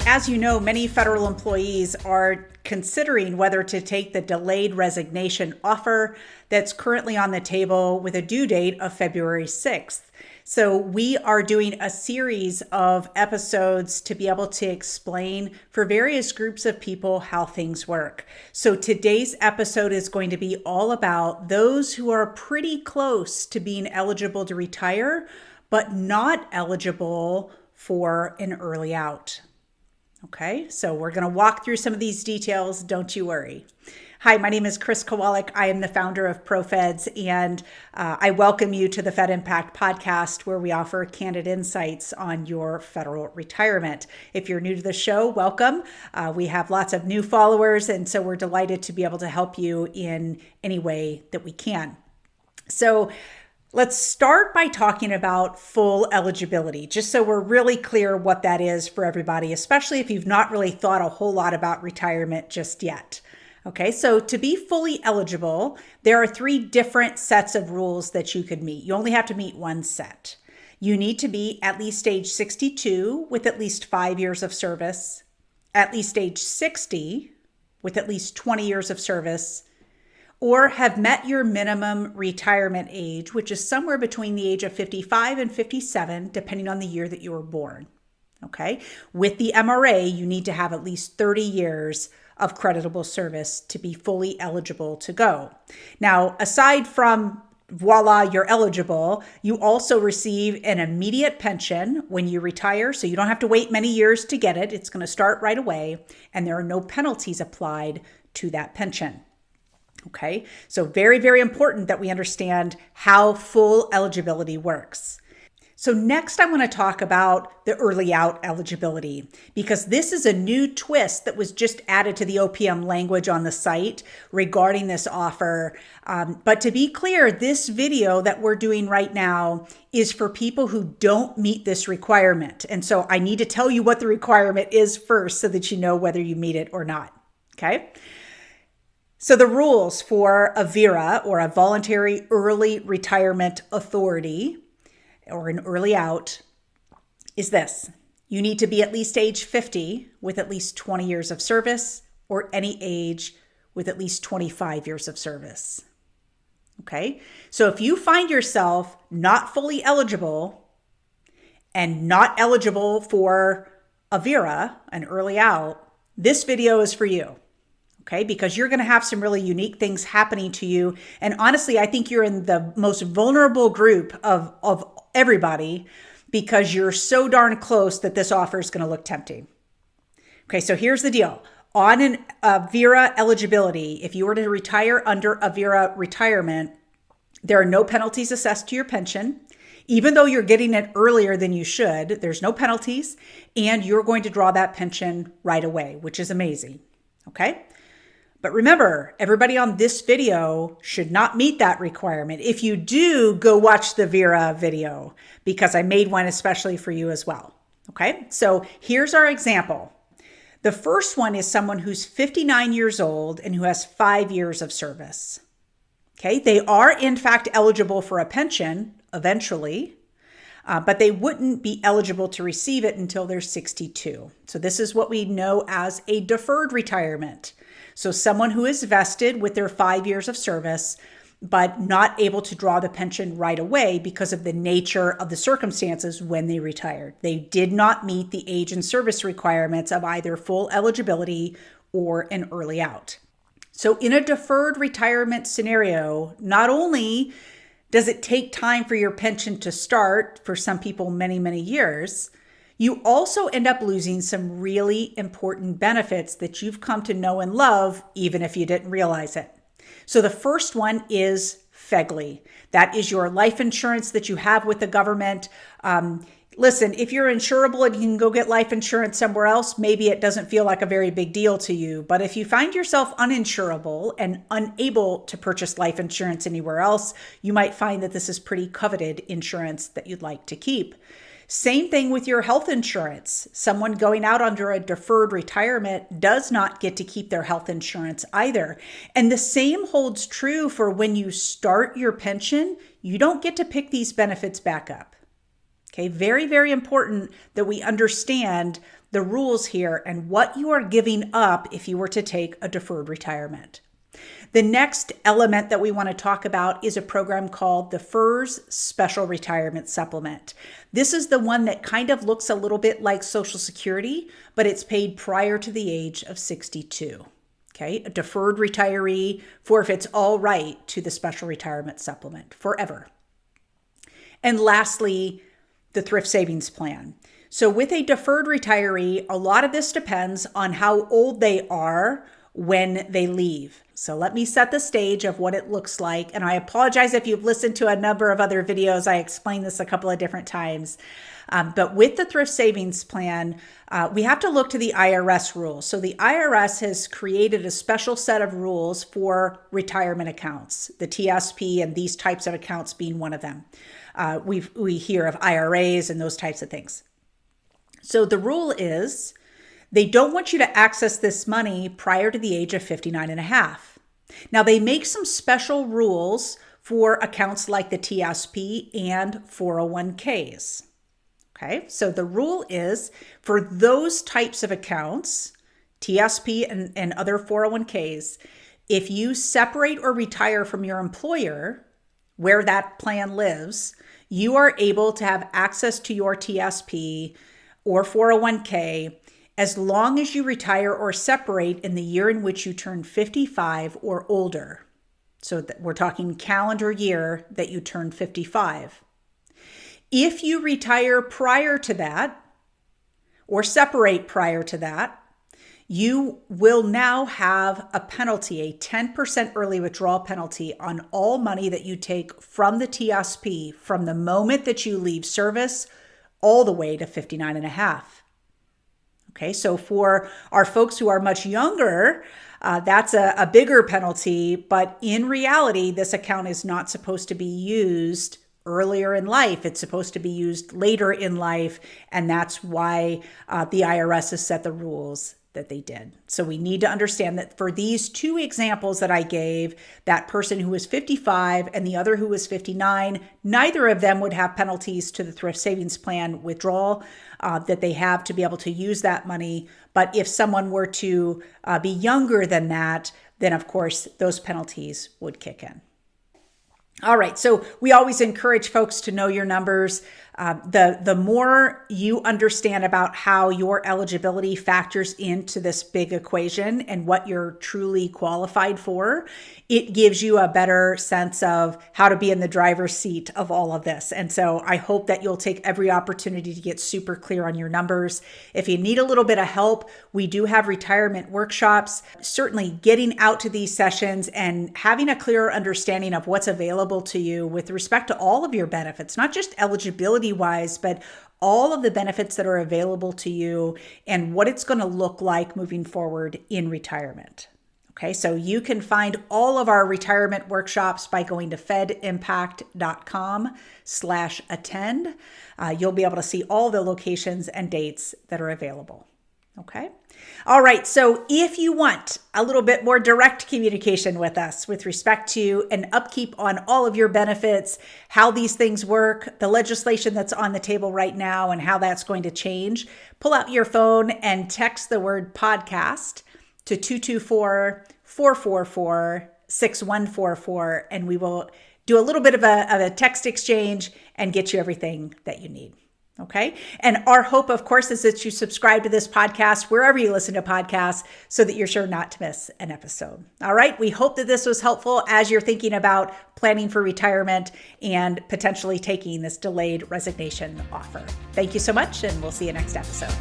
As you know, many federal employees are considering whether to take the delayed resignation offer that's currently on the table with a due date of February 6th. So we are doing a series of episodes to be able to explain for various groups of people how things work. So today's episode is going to be all about those who are pretty close to being eligible to retire, but not eligible for an early out. Okay, so we're going to walk through some of these details. Don't you worry. Hi, my name is Kowalik. I am the founder of ProFeds, and I welcome you to the Fed Impact podcast, where we offer candid insights on your federal retirement. If you're new to the show, welcome. We have lots of new followers, and so we're delighted to be able to help you in any way that we can. So let's start by talking about full eligibility, just so we're really clear what that is for everybody, especially if you've not really thought a whole lot about retirement just yet. Okay, so to be fully eligible, there are 3 different sets of rules that you could meet. You only have to meet one set. You need to be at least age 62 with at least 5 years of service, at least age 60 with at least 20 years of service, or have met your minimum retirement age, which is somewhere between the age of 55 and 57, depending on the year that you were born. Okay. With the MRA, you need to have at least 30 years of creditable service to be fully eligible to go. Now, aside from voila, you're eligible, you also receive an immediate pension when you retire. So you don't have to wait many years to get it. It's going to start right away. And there are no penalties applied to that pension. Okay, so very, very important that we understand how full eligibility works. So next, I want to talk about the early out eligibility, because this is a new twist that was just added to the OPM language on the site regarding this offer. But to be clear, this video that we're doing right now is for people who don't meet this requirement. And so I need to tell you what the requirement is first so that you know whether you meet it or not. Okay. So the rules for a VERA, or a voluntary early retirement authority, or an early out, is this. You need to be at least age 50 with at least 20 years of service, or any age with at least 25 years of service. Okay, so if you find yourself not fully eligible and not eligible for a VERA, an early out, this video is for you. Okay, because you're going to have some really unique things happening to you. And honestly, I think you're in the most vulnerable group of everybody, because you're so darn close that this offer is going to look tempting. Okay, so here's the deal. On a VERA eligibility, if you were to retire under a VERA retirement, there are no penalties assessed to your pension. Even though you're getting it earlier than you should, there's no penalties, and you're going to draw that pension right away, which is amazing. Okay. But remember, everybody on this video should not meet that requirement. If you do, go watch the VERA video, because I made one especially for you as well. Okay, so here's our example. The first one is someone who's 59 years old and who has 5 years of service. Okay, they are in fact eligible for a pension eventually, but they wouldn't be eligible to receive it until they're 62. So this is what we know as a deferred retirement. So someone who is vested with their 5 years of service, but not able to draw the pension right away because of the nature of the circumstances when they retired. They did not meet the age and service requirements of either full eligibility or an early out. So in a deferred retirement scenario, not only does it take time for your pension to start, for some people many, many years, you also end up losing some really important benefits that you've come to know and love, even if you didn't realize it. So the first one is FEGLI. That is your life insurance that you have with the government. Listen, if you're insurable and you can go get life insurance somewhere else, maybe it doesn't feel like a very big deal to you. But if you find yourself uninsurable and unable to purchase life insurance anywhere else, you might find that this is pretty coveted insurance that you'd like to keep. Same thing with your health insurance. Someone going out under a deferred retirement does not get to keep their health insurance either. And the same holds true for when you start your pension. You don't get to pick these benefits back up. Okay, very, very important that we understand the rules here and what you are giving up if you were to take a deferred retirement. The next element that we want to talk about is a program called the FERS Special Retirement Supplement. This is the one that kind of looks a little bit like Social Security, but it's paid prior to the age of 62. Okay, a deferred retiree forfeits all right to the Special Retirement Supplement forever. And lastly, the Thrift Savings Plan. So with a deferred retiree, a lot of this depends on how old they are when they leave. So let me set the stage of what it looks like. And I apologize if you've listened to a number of other videos. I explained this a couple of different times. But with the Thrift Savings Plan, we have to look to the IRS rules. So the IRS has created a special set of rules for retirement accounts, the TSP and these types of accounts being one of them. We hear of IRAs and those types of things. So the rule is they don't want you to access this money prior to the age of 59 and a half. Now they make some special rules for accounts like the TSP and 401ks. Okay, so the rule is for those types of accounts, TSP and other 401ks, if you separate or retire from your employer where that plan lives, you are able to have access to your TSP or 401k as long as you retire or separate in the year in which you turn 55 or older. So we're talking calendar year that you turn 55. If you retire prior to that or separate prior to that, you will now have a penalty, a 10% early withdrawal penalty on all money that you take from the TSP from the moment that you leave service all the way to 59 and a half. Okay, so for our folks who are much younger, that's a bigger penalty, but in reality, this account is not supposed to be used earlier in life. It's supposed to be used later in life, and that's why the IRS has set the rules that they did. So we need to understand that for these two examples that I gave, that person who was 55 and the other who was 59, neither of them would have penalties to the Thrift Savings Plan withdrawal that they have to be able to use that money. But if someone were to be younger than that, then of course those penalties would kick in. All right, so we always encourage folks to know your numbers. The more you understand about how your eligibility factors into this big equation and what you're truly qualified for, it gives you a better sense of how to be in the driver's seat of all of this. And so I hope that you'll take every opportunity to get super clear on your numbers. If you need a little bit of help, we do have retirement workshops. Certainly getting out to these sessions and having a clearer understanding of what's available to you with respect to all of your benefits, not just eligibility wise, but all of the benefits that are available to you and what it's going to look like moving forward in retirement. Okay, so you can find all of our retirement workshops by going to fedimpact.com/attend. You'll be able to see all the locations and dates that are available. Okay. All right. So if you want a little bit more direct communication with us with respect to an upkeep on all of your benefits, how these things work, the legislation that's on the table right now and how that's going to change, pull out your phone and text the word podcast to 224-444-6144, and we will do a little bit of a text exchange and get you everything that you need. Okay. And our hope, of course, is that you subscribe to this podcast wherever you listen to podcasts so that you're sure not to miss an episode. All right. We hope that this was helpful as you're thinking about planning for retirement and potentially taking this delayed resignation offer. Thank you so much, and we'll see you next episode.